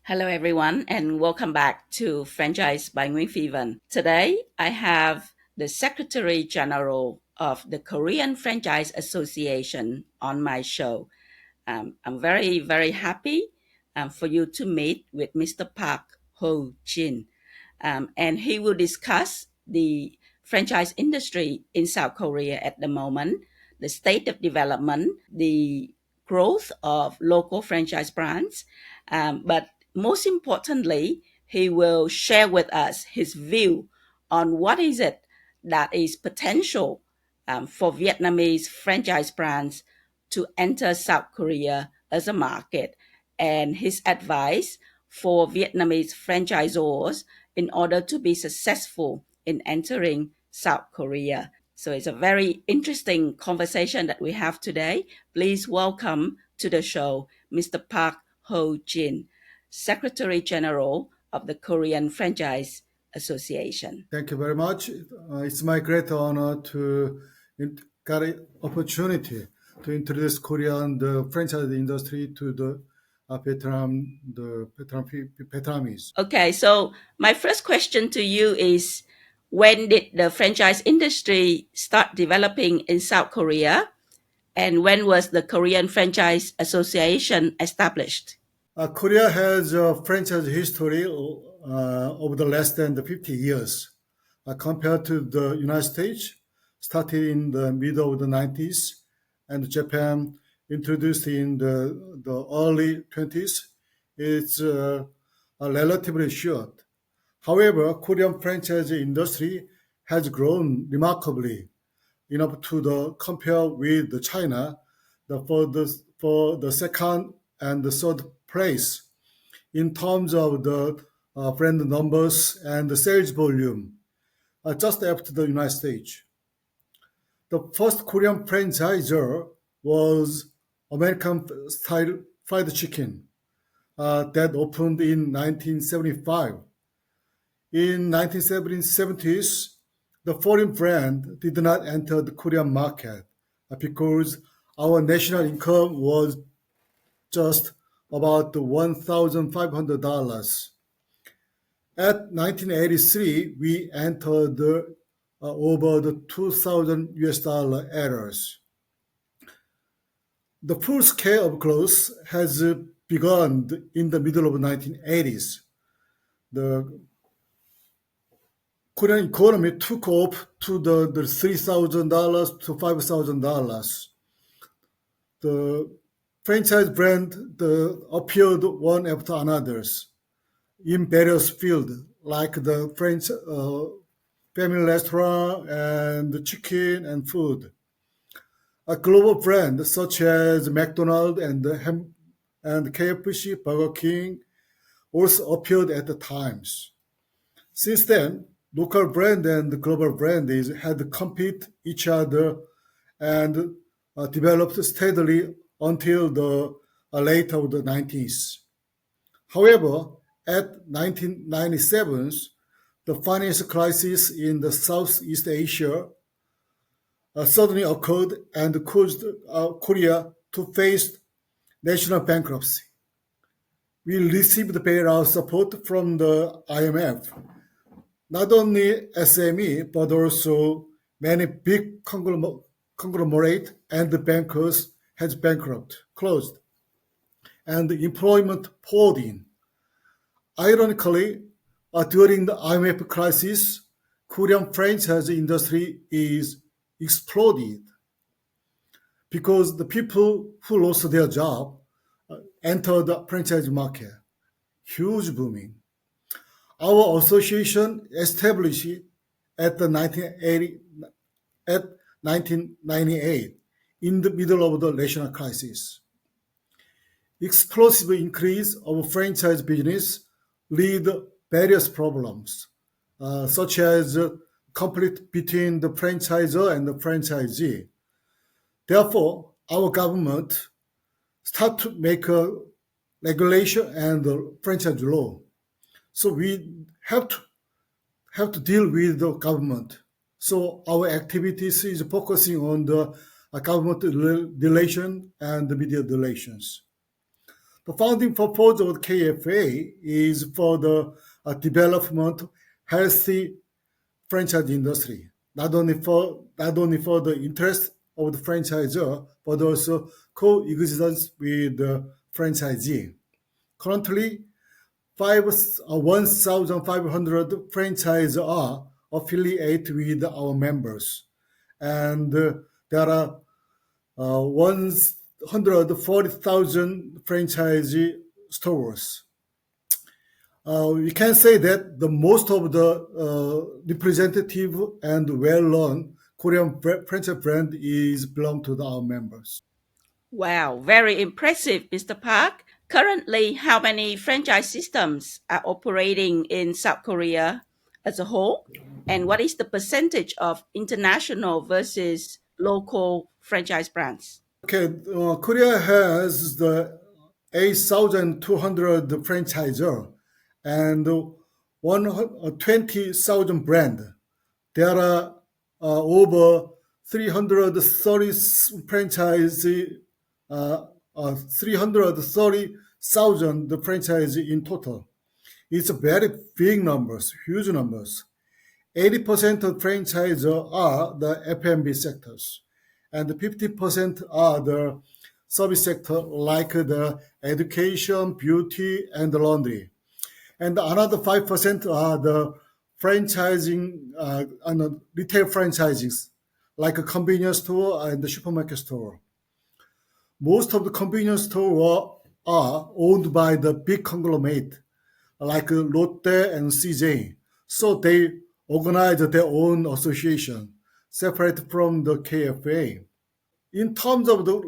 Hello, everyone, and welcome back to Franchise by Nguyen. Today, I have the Secretary General of the Korean Franchise Association on my show. I'm very, very happy for you to meet with Mr. Park Ho Jin, and he will discuss the franchise industry in South Korea at the moment, the state of development, the growth of local franchise brands, but most importantly, he will share with us his view on what is it that is potential for Vietnamese franchise brands to enter South Korea as a market, and his advice for Vietnamese franchisors in order to be successful in entering South Korea. So it's a very interesting conversation that we have today. Please welcome to the show Mr. Park Ho Jin, Secretary General of the Korean Franchise Association. Thank you very much. It's my great honor to get an opportunity to introduce Korean the franchise industry to the Vietnamese. Okay, so my first question to you is, when did the franchise industry start developing in South Korea? And when was the Korean Franchise Association established? Korea has a franchise history over the less than the 50 years compared to the United States, started in the middle of the 90s, and Japan introduced in the early 20s. It's relatively short. However, Korean franchise industry has grown remarkably enough to compare with China for the second and the third place in terms of the brand numbers and the sales volume, just after the United States. The first Korean franchisor was American style fried chicken that opened in 1975. In 1970s, the foreign brand did not enter the Korean market because our national income was just about $1,500. At 1983, we entered over the 2,000 US dollar errors. The full scale of growth has begun in the middle of the 1980s. The Korean economy took off to the $3,000 to $5,000. The franchise brand appeared one after another in various fields, like the French family restaurant and the chicken and food. A global brand such as McDonald's and KFC, Burger King also appeared at the times. Since then, local brand and global brand had compete each other and developed steadily until the late of the 90s. However, at 1997, the financial crisis in the Southeast Asia suddenly occurred and caused Korea to face national bankruptcy. We received bailout support from the IMF. Not only SME, but also many big conglomerate and the bankers has closed, and the employment poured in. Ironically, during the IMF crisis, Korean franchise industry is exploded because the people who lost their job entered the franchise market. Huge booming. Our association established at the 1998 in the middle of the national crisis. Explosive increase of franchise business lead various problems, such as conflict between the franchisor and the franchisee. Therefore, our government start to make a regulation and the franchise law. So we have to deal with the government. So our activities is focusing on the government relation and the media relations. The founding purpose of KFA is for the development of healthy franchise industry, not only for the interest of the franchisor, but also coexistence with the franchisee. Currently, 1,500 franchises are affiliated with our members, and there are 140,000 franchise stores. We can say that the most of the representative and well-known Korean franchise brand is belong to our members. Wow, very impressive, Mr. Park. Currently, how many franchise systems are operating in South Korea as a whole? And what is the percentage of international versus local franchise brands? Okay, Korea has the 8,200 franchisor and 120,000 brand. There are over 330 franchise, 330,000 franchise in total. It's a very big numbers, huge numbers. 80% of franchisors are the F&B sectors, and 50% are the service sector like the education, beauty, and the laundry. And another 5% are the franchising and retail franchises like a convenience store and the supermarket store. Most of the convenience store are owned by the big conglomerate like Lotte and CJ. So they organize their own association separate from the KFA. In terms of the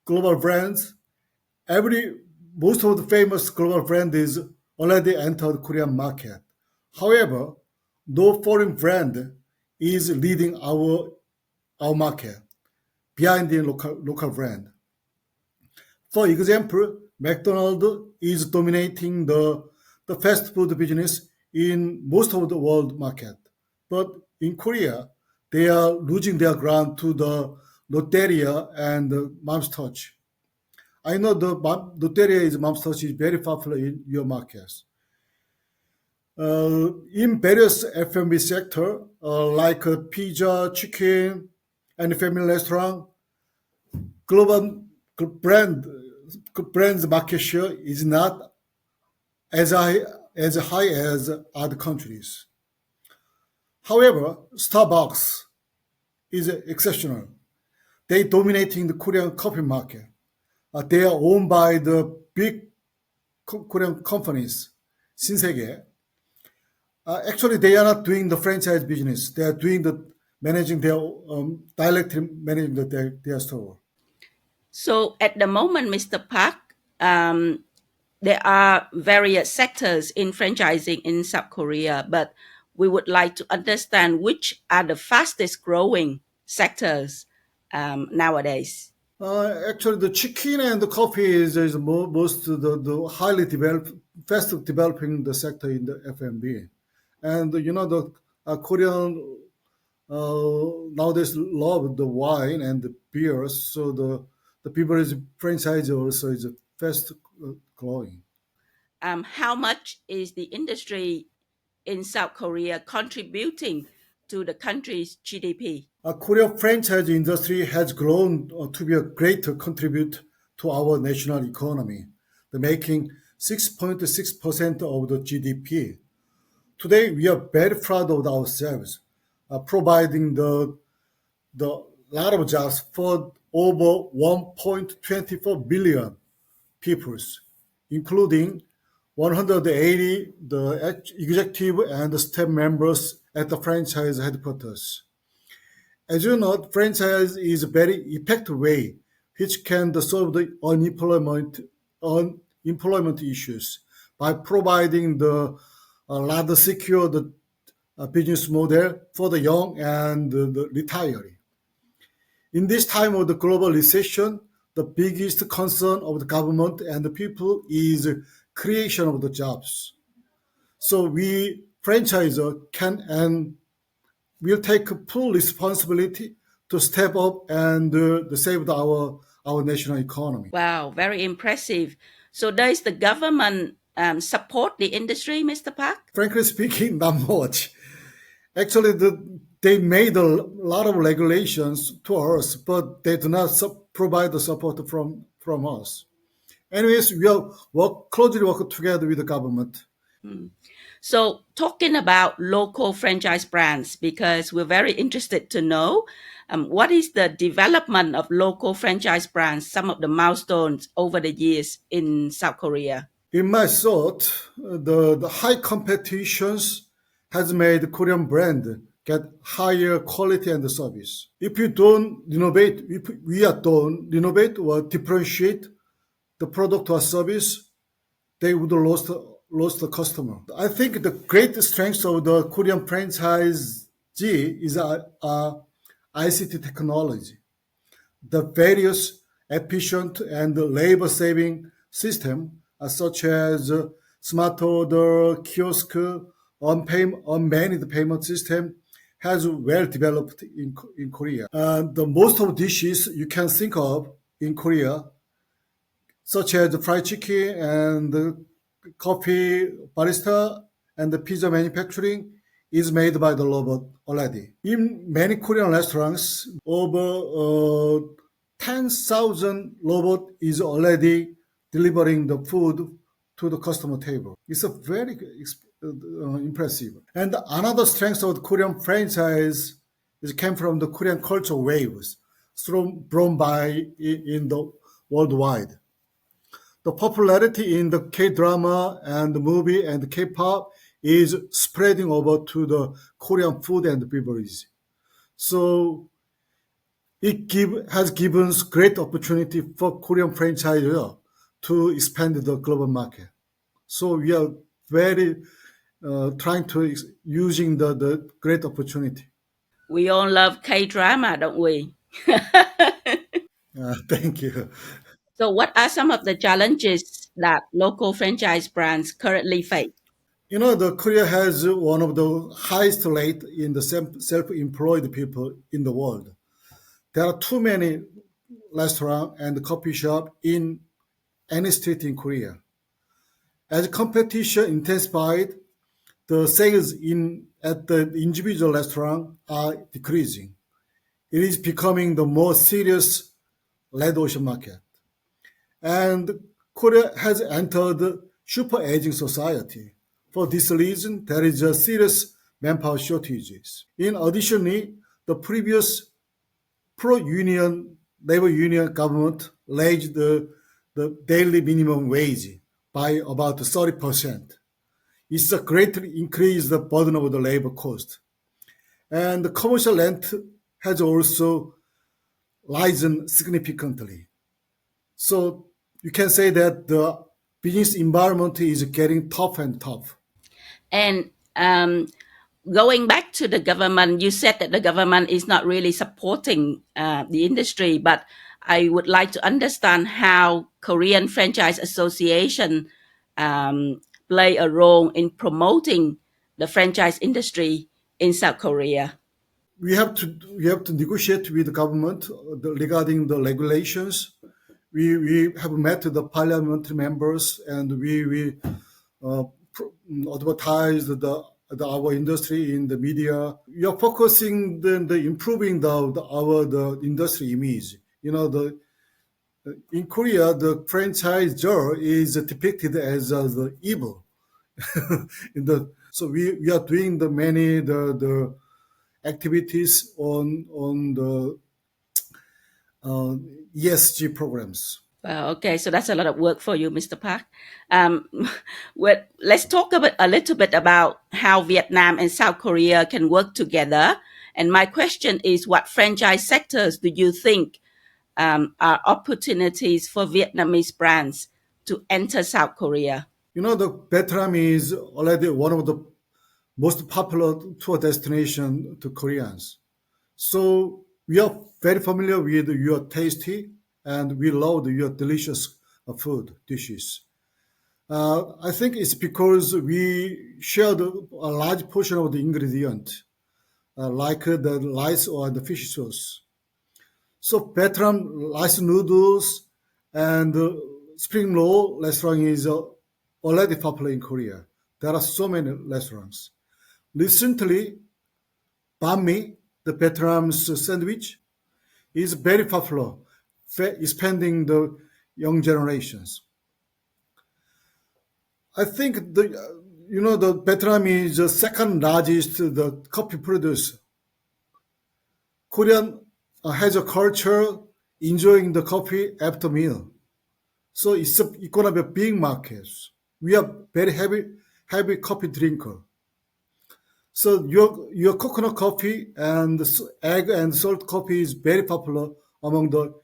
global brands, every most of the famous global brand is already entered Korean market. However, no foreign brand is leading our market behind the local brand. For example, McDonald's is dominating the fast food business in most of the world market. But in Korea, they are losing their ground to the Lotteria and the Mom's Touch. I know the Lotteria is Mom's Touch is very popular in your markets. In various F&B sector, like pizza, chicken, and family restaurant, global brand brand's market share is not as high as other countries. However, Starbucks is exceptional. They dominating the Korean coffee market. They are owned by the big Korean companies, 신세계. Actually, they are not doing the franchise business. They are doing the managing their directly managing their store. So at the moment, Mr. Park, there are various sectors in franchising in South Korea, but we would like to understand which are the fastest growing sectors nowadays. Actually, the chicken and the coffee is most the highly developed, fast developing the sector in the F&B, and you know the Korean nowadays love the wine and the beers, so the beverage franchise also is fast growing. How much is the industry in South Korea contributing to the country's GDP? Korea franchise industry has grown to be a greater contribute to our national economy, the making 6.6% of the GDP. Today, we are very proud of ourselves, providing the lot of jobs for over 1.24 billion peoples, including 180 the executive and the staff members at the franchise headquarters. As you know, franchise is a very effective way which can solve the unemployment issues by providing the rather secure the business model for the young and the retiree. In this time of the global recession, the biggest concern of the government and the people is creation of the jobs. So we franchisor can and will take full responsibility to step up and save our national economy. Wow, very impressive. So does the government support the industry, Mr. Park? Frankly speaking, not much. Actually, they made a lot of regulations to us, but they do not provide the support from us. Anyways, we are closely work together with the government. So talking about local franchise brands, because we're very interested to know what is the development of local franchise brands, some of the milestones over the years in South Korea. In my thought, the high competitions has made Korean brand get higher quality and service. If you don't innovate, if we are don't innovate or differentiate the product or service, they would lost the customer. I think the great strength of the Korean franchise is ICT technology. The various efficient and labor-saving systems such as smart order, kiosk, unmanned payment system has well developed in Korea. The most of dishes you can think of in Korea, such as fried chicken and coffee barista and the pizza manufacturing, is made by the robot already. In many Korean restaurants, over 10,000 robot is already delivering the food to the customer table. It's a very impressive. And another strength of the Korean franchise is came from the Korean culture waves thrown by in the worldwide. The popularity in the K-drama and the movie and the K-pop is spreading over to the Korean food and beverage. So has given us great opportunity for Korean franchisor to expand the global market. So we are very trying to using the great opportunity. We all love K-drama, don't we? Thank you. So what are some of the challenges that local franchise brands currently face? You know, the Korea has one of the highest rate in the self-employed people in the world. There are too many restaurants and coffee shop in any street in Korea. As competition intensified, the sales in at the individual restaurant are decreasing. It is becoming the more serious red ocean market. And Korea has entered super aging society. For this reason, there is a serious manpower shortages. In addition, the previous pro-union labor union government raised the daily minimum wage by about 30%. It's a greatly increased the burden of the labor cost. And the commercial rent has also risen significantly. So you can say that the business environment is getting tough and tough. And going back to the government, you said that the government is not really supporting the industry, but I would like to understand how Korean Franchise Association play a role in promoting the franchise industry in South Korea. We have to negotiate with the government regarding the regulations. We have met the parliamentary members and we uh, advertise our industry in the media. We are focusing the improving the industry image. You know, the in Korea the franchisor is depicted as the evil. We are doing the many the activities on the uh, ESG programs. Wow, okay, so that's a lot of work for you, Mr. Park. Um, let's talk a little bit about how Vietnam and South Korea can work together. And my question is, what franchise sectors do you think are opportunities for Vietnamese brands to enter South Korea? You know, the Vietnam is already one of the most popular tour destination to Koreans. So we are very familiar with your tasty and we love your delicious food dishes. I think it's because we share a large portion of the ingredient, like the rice or the fish sauce. So Vietnam rice noodles and spring roll restaurant is already popular in Korea. There are so many restaurants. Recently, banh mi, the Vietnamese sandwich, is very popular, expanding the young generations. I think the Vietnam is the second largest the coffee producer. Korean has a culture enjoying the coffee after meal, so it's gonna be a big market. We are very heavy coffee drinker. So your coconut coffee and egg and salt coffee is very popular among the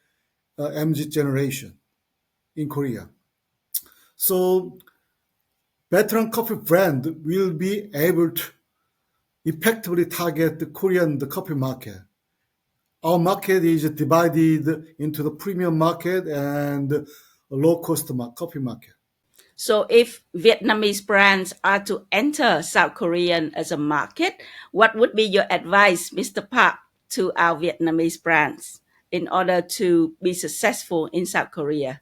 MZ generation in Korea. So veteran coffee brand will be able to effectively target the Korean coffee market. Our market is divided into the premium market and low cost coffee market. So if Vietnamese brands are to enter South Korean as a market, what would be your advice, Mr. Park, to our Vietnamese brands in order to be successful in South Korea?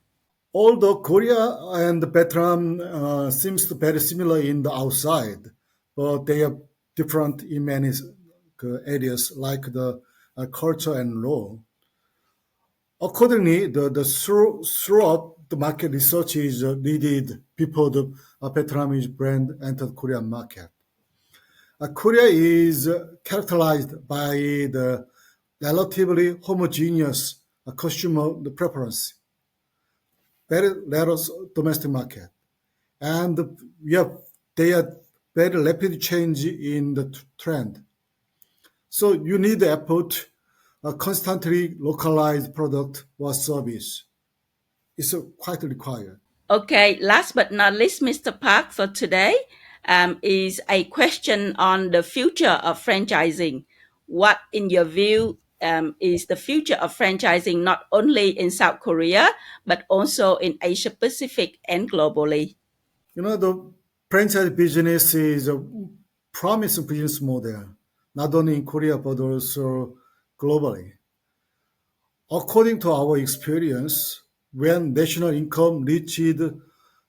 Although Korea and Vietnam seems very similar in the outside, but they are different in many areas like the culture and law. Accordingly, throughout the market research is needed before the Vietnamese brand entered Korean market. Korea is characterized by the relatively homogeneous consumer preference, very little domestic market, and they are very rapid change in the trend. So you need the effort, a constantly localized product or service. It's quite required. Okay, last but not least, Mr. Park, for today is a question on the future of franchising. What, in your view, is the future of franchising not only in South Korea, but also in Asia Pacific and globally? The franchise business is a promising business model, not only in Korea but also globally. According to our experience, when national income reached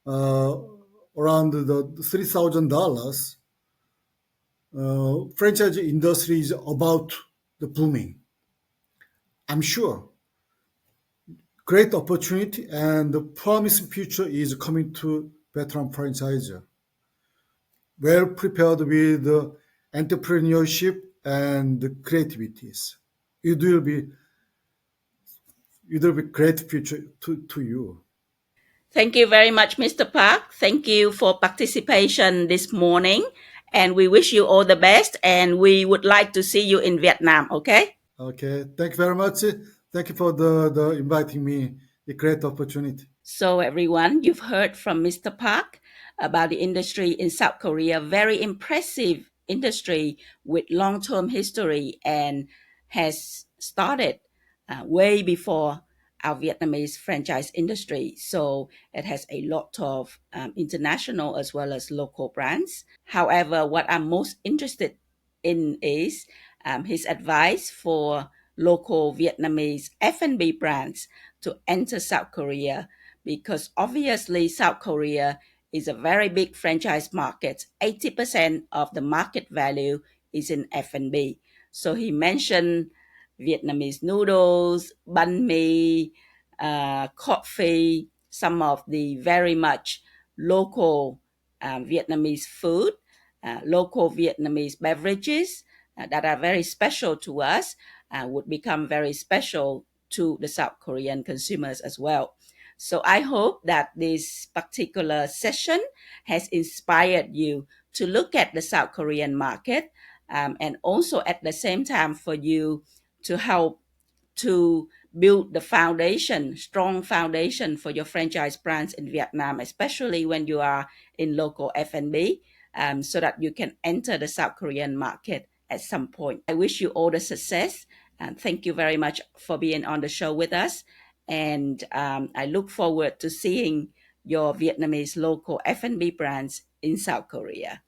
around the $3,000, franchise industry is about the booming. I'm sure great opportunity and the promising future is coming to veteran franchisor, well prepared with entrepreneurship and creativities. It will be great future to you. Thank you very much, Mr. Park. Thank you for participation this morning. And we wish you all the best. And we would like to see you in Vietnam, okay? Okay, thank you very much. Thank you for the inviting me. A great opportunity. So, everyone, you've heard from Mr. Park about the industry in South Korea. Very impressive industry with long-term history and has started way before our Vietnamese franchise industry. So it has a lot of international as well as local brands. However, what I'm most interested in is his advice for local Vietnamese F&B brands to enter South Korea, because obviously South Korea is a very big franchise market. 80% of the market value is in F&B. So he mentioned Vietnamese noodles, banh mi, coffee, some of the very much local Vietnamese food, local Vietnamese beverages that are very special to us would become very special to the South Korean consumers as well. So I hope that this particular session has inspired you to look at the South Korean market, and also at the same time for you to help to build the foundation, strong foundation for your franchise brands in Vietnam, especially when you are in local F&B, so that you can enter the South Korean market at some point. I wish you all the success, and thank you very much for being on the show with us. And I look forward to seeing your Vietnamese local F&B brands in South Korea.